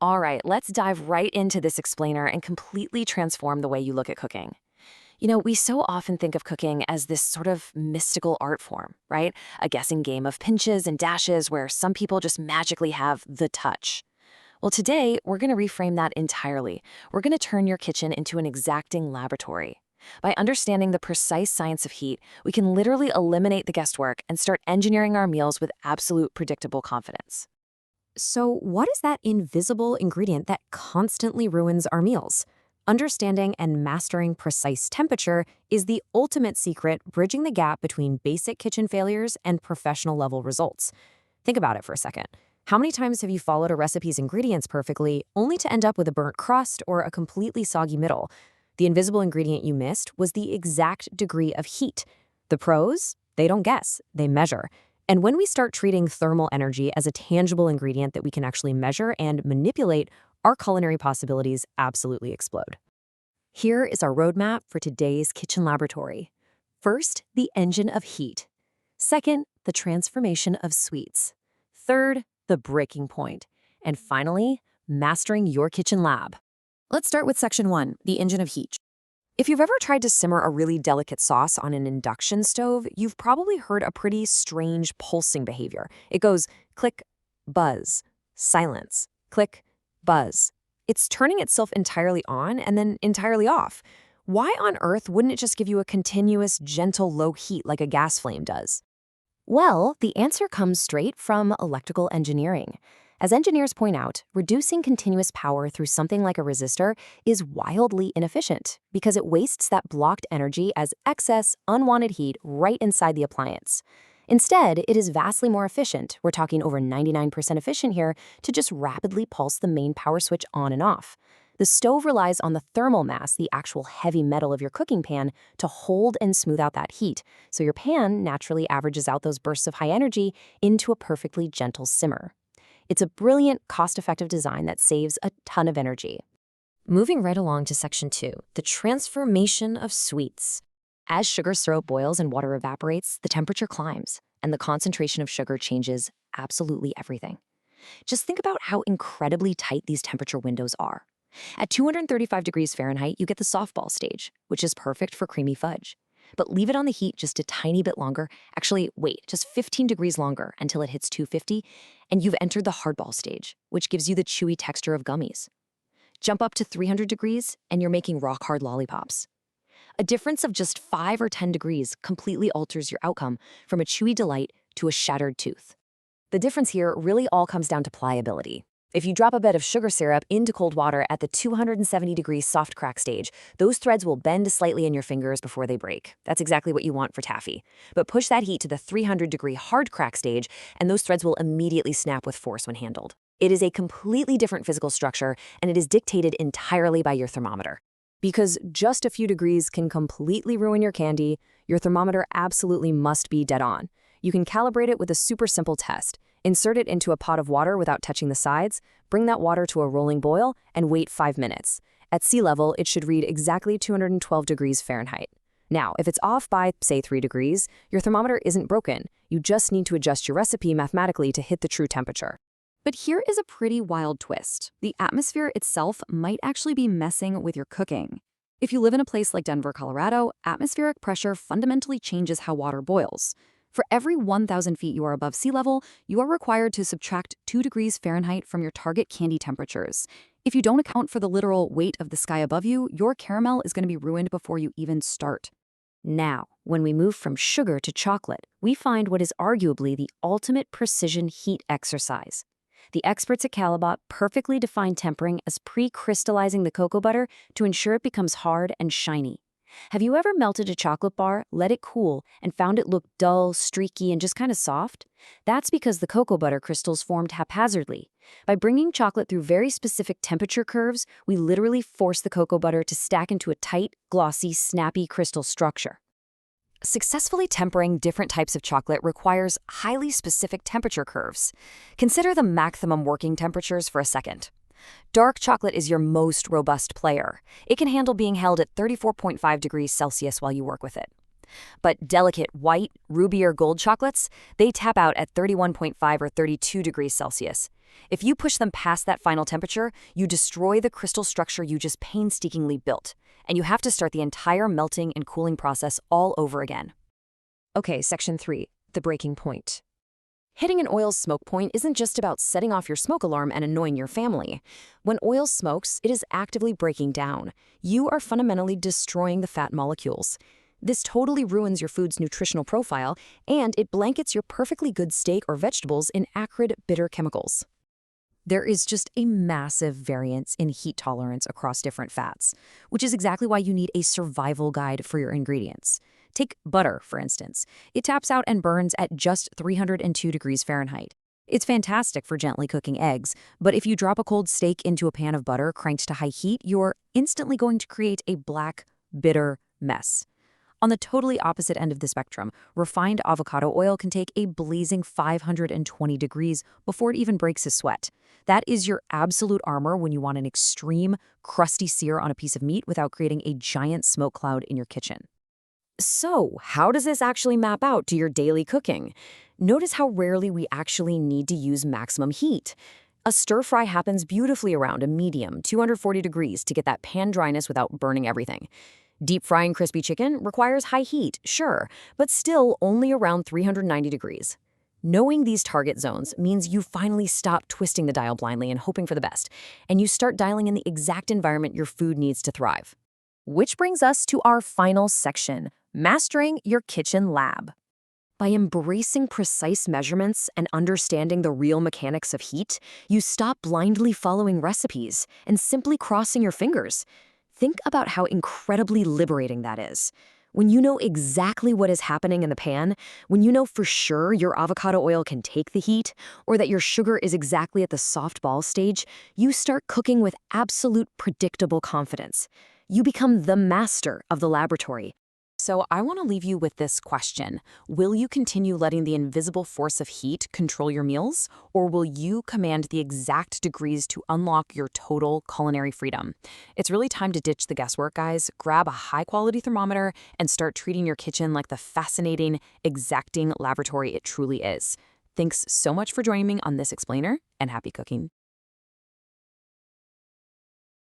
All right, let's dive right into this explainer and completely transform the way you look at cooking. We so often think of cooking as this sort of mystical art form, right? A guessing game of pinches and dashes where some people just magically have the touch. Well, today, we're going to reframe that entirely. We're going to turn your kitchen into an exacting laboratory. By understanding the precise science of heat, we can literally eliminate the guesswork and start engineering our meals with absolute predictable confidence. So, what is that invisible ingredient that constantly ruins our meals? Understanding and mastering precise temperature is the ultimate secret bridging the gap between basic kitchen failures and professional level results. Think about it for a second. How many times have you followed a recipe's ingredients perfectly only to end up with a burnt crust or a completely soggy middle? The invisible ingredient you missed was the exact degree of heat. The pros? They don't guess, they measure. And when we start treating thermal energy as a tangible ingredient that we can actually measure and manipulate, our culinary possibilities absolutely explode. Here is our roadmap for today's kitchen laboratory. First, the engine of heat. Second, the transformation of sweets. Third, the breaking point. And finally, mastering your kitchen lab. Let's start with section 1, the engine of heat. If you've ever tried to simmer a really delicate sauce on an induction stove, you've probably heard a pretty strange pulsing behavior. It goes click, buzz, silence, click, buzz. It's turning itself entirely on and then entirely off. Why on earth wouldn't it just give you a continuous, gentle, low heat like a gas flame does? Well, the answer comes straight from electrical engineering. As engineers point out, reducing continuous power through something like a resistor is wildly inefficient because it wastes that blocked energy as excess, unwanted heat right inside the appliance. Instead, it is vastly more efficient, we're talking over 99% efficient here, to just rapidly pulse the main power switch on and off. The stove relies on the thermal mass, the actual heavy metal of your cooking pan, to hold and smooth out that heat, so your pan naturally averages out those bursts of high energy into a perfectly gentle simmer. It's a brilliant, cost-effective design that saves a ton of energy. Moving right along to section 2, the transformation of sweets. As sugar syrup boils and water evaporates, the temperature climbs, and the concentration of sugar changes absolutely everything. Just think about how incredibly tight these temperature windows are. At 235 degrees Fahrenheit, you get the softball stage, which is perfect for creamy fudge. But leave it on the heat just a tiny bit longer. Actually, wait, just 15 degrees longer until it hits 250, and you've entered the hardball stage, which gives you the chewy texture of gummies. Jump up to 300 degrees, and you're making rock-hard lollipops. A difference of just 5 or 10 degrees completely alters your outcome from a chewy delight to a shattered tooth. The difference here really all comes down to pliability. If you drop a bed of sugar syrup into cold water at the 270-degree soft crack stage, those threads will bend slightly in your fingers before they break. That's exactly what you want for taffy. But push that heat to the 300-degree hard crack stage, and those threads will immediately snap with force when handled. It is a completely different physical structure, and it is dictated entirely by your thermometer. Because just a few degrees can completely ruin your candy, your thermometer absolutely must be dead on. You can calibrate it with a super simple test. Insert it into a pot of water without touching the sides, bring that water to a rolling boil, and wait 5 minutes. At sea level, it should read exactly 212 degrees Fahrenheit. Now, if it's off by, say, 3 degrees, your thermometer isn't broken. You just need to adjust your recipe mathematically to hit the true temperature. But here is a pretty wild twist. The atmosphere itself might actually be messing with your cooking. If you live in a place like Denver, Colorado, atmospheric pressure fundamentally changes how water boils. For every 1,000 feet you are above sea level, you are required to subtract 2 degrees Fahrenheit from your target candy temperatures. If you don't account for the literal weight of the sky above you, your caramel is going to be ruined before you even start. Now, when we move from sugar to chocolate, we find what is arguably the ultimate precision heat exercise. The experts at Calibot perfectly define tempering as pre-crystallizing the cocoa butter to ensure it becomes hard and shiny. Have you ever melted a chocolate bar, let it cool, and found it look dull, streaky, and just kind of soft? That's because the cocoa butter crystals formed haphazardly. By bringing chocolate through very specific temperature curves, we literally force the cocoa butter to stack into a tight, glossy, snappy crystal structure. Successfully tempering different types of chocolate requires highly specific temperature curves. Consider the maximum working temperatures for a second. Dark chocolate is your most robust player. It can handle being held at 34.5 degrees Celsius while you work with it. But delicate white, ruby, or gold chocolates, they tap out at 31.5 or 32 degrees Celsius. If you push them past that final temperature, you destroy the crystal structure you just painstakingly built, and you have to start the entire melting and cooling process all over again. Okay, section 3, the breaking point. Hitting an oil's smoke point isn't just about setting off your smoke alarm and annoying your family. When oil smokes, it is actively breaking down. You are fundamentally destroying the fat molecules. This totally ruins your food's nutritional profile, and it blankets your perfectly good steak or vegetables in acrid, bitter chemicals. There is just a massive variance in heat tolerance across different fats, which is exactly why you need a survival guide for your ingredients. Take butter, for instance. It taps out and burns at just 302 degrees Fahrenheit. It's fantastic for gently cooking eggs, but if you drop a cold steak into a pan of butter cranked to high heat, you're instantly going to create a black, bitter mess. On the totally opposite end of the spectrum, refined avocado oil can take a blazing 520 degrees before it even breaks a sweat. That is your absolute armor when you want an extreme, crusty sear on a piece of meat without creating a giant smoke cloud in your kitchen. So, how does this actually map out to your daily cooking? Notice how rarely we actually need to use maximum heat. A stir fry happens beautifully around a medium, 240 degrees to get that pan dryness without burning everything. Deep frying crispy chicken requires high heat, sure, but still only around 390 degrees. Knowing these target zones means you finally stop twisting the dial blindly and hoping for the best, and you start dialing in the exact environment your food needs to thrive. Which brings us to our final section, mastering your kitchen lab. By embracing precise measurements and understanding the real mechanics of heat, you stop blindly following recipes and simply crossing your fingers. Think about how incredibly liberating that is. When you know exactly what is happening in the pan, when you know for sure your avocado oil can take the heat, or that your sugar is exactly at the soft ball stage, you start cooking with absolute predictable confidence. You become the master of the laboratory. So I want to leave you with this question. Will you continue letting the invisible force of heat control your meals, or will you command the exact degrees to unlock your total culinary freedom? It's really time to ditch the guesswork, guys. Grab a high-quality thermometer and start treating your kitchen like the fascinating, exacting laboratory it truly is. Thanks so much for joining me on this explainer, and happy cooking.